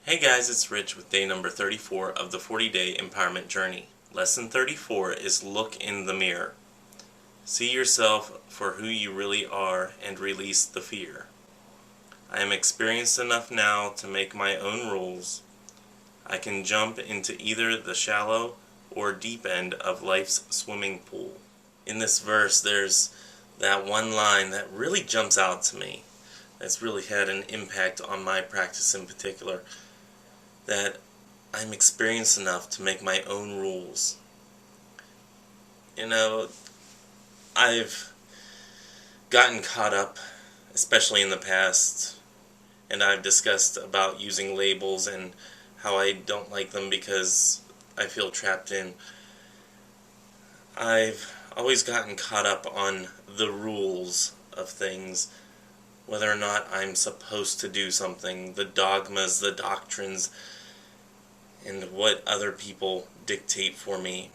Hey guys, it's Rich with day number 34 of the 40-day empowerment journey. Lesson 34 is look in the mirror. See yourself for who you really are and release the fear. I am experienced enough now to make my own rules. I can jump into either the shallow or deep end of life's swimming pool. In this verse, there's that one line that really jumps out to me. That's really had an impact on my practice in particular. That I'm experienced enough to make my own rules. You know, I've gotten caught up, especially in the past, and I've discussed about using labels and how I don't like them because I feel trapped in. I've always gotten caught up on the rules of things, whether or not I'm supposed to do something, the dogmas, the doctrines, and what other people dictate for me.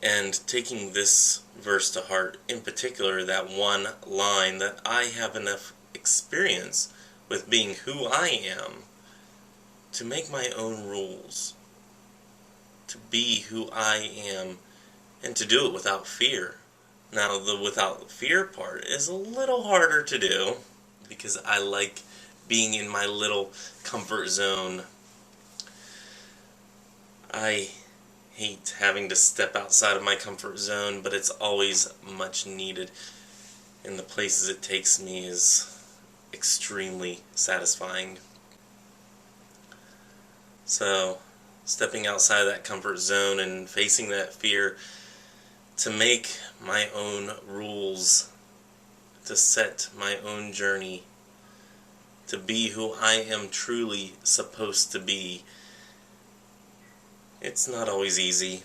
And taking this verse to heart, in particular, that one line, that I have enough experience with being who I am to make my own rules, to be who I am, and to do it without fear. Now, the without fear part is a little harder to do because I like being in my little comfort zone. I hate having to step outside of my comfort zone, but it's always much needed, and the places it takes me is extremely satisfying. So, stepping outside of that comfort zone and facing that fear to make my own rules, to set my own journey, to be who I am truly supposed to be. It's not always easy,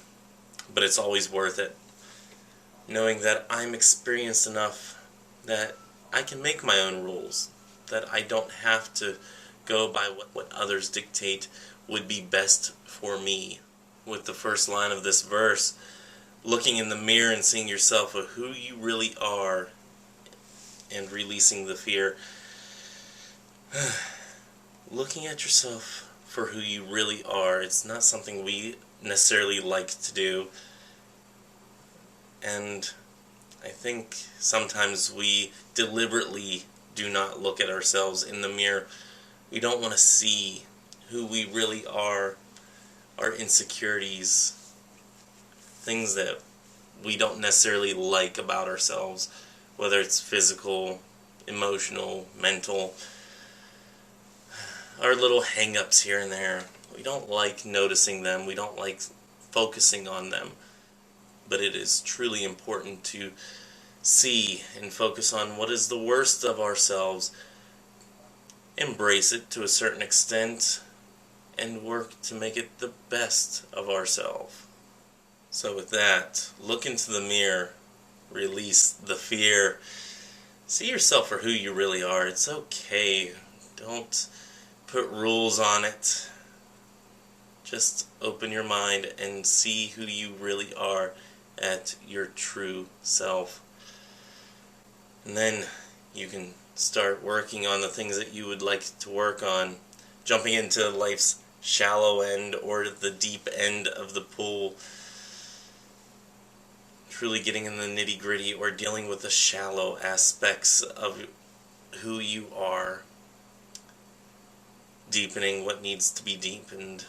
but it's always worth it. Knowing that I'm experienced enough that I can make my own rules, that I don't have to go by what others dictate would be best for me. With the first line of this verse, looking in the mirror and seeing yourself for who you really are and releasing the fear. Looking at yourself for who you really are, it's not something we necessarily like to do. And I think sometimes we deliberately do not look at ourselves in the mirror. We don't want to see who we really are, our insecurities, things that we don't necessarily like about ourselves, whether it's physical, emotional, mental, our little hang-ups here and there. We don't like noticing them, we don't like focusing on them, but it is truly important to see and focus on what is the worst of ourselves, embrace it to a certain extent, and work to make it the best of ourselves. So with that, look into the mirror, release the fear, see yourself for who you really are. It's okay. Don't put rules on it. Just open your mind and see who you really are at your true self. And then you can start working on the things that you would like to work on, jumping into life's shallow end or the deep end of the pool, truly getting in the nitty-gritty or dealing with the shallow aspects of who you are, deepening what needs to be deepened,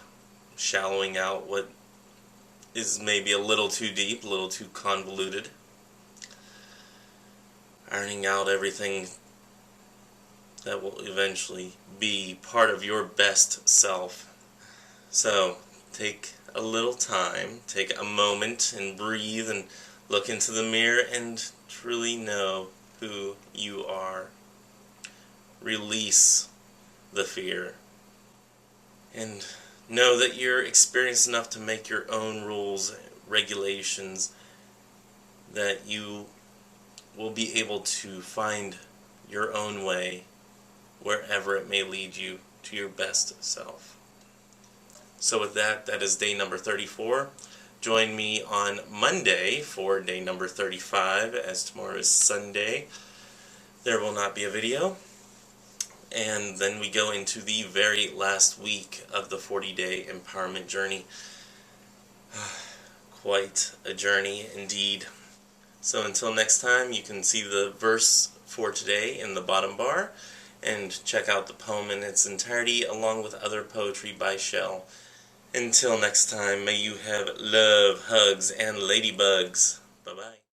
shallowing out what is maybe a little too deep, a little too convoluted, ironing out everything that will eventually be part of your best self. So take a little time, take a moment and breathe and look into the mirror and truly know who you are. Release the fear. And know that you're experienced enough to make your own rules, regulations, that you will be able to find your own way wherever it may lead you to your best self. So with that, that is day number 34. Join me on Monday for day number 35, as tomorrow is Sunday. There will not be a video. And then we go into the very last week of the 40-day empowerment journey. Quite a journey indeed. So until next time, you can see the verse for today in the bottom bar, and check out the poem in its entirety along with other poetry by Chell. Until next time, may you have love, hugs, and ladybugs. Bye-bye.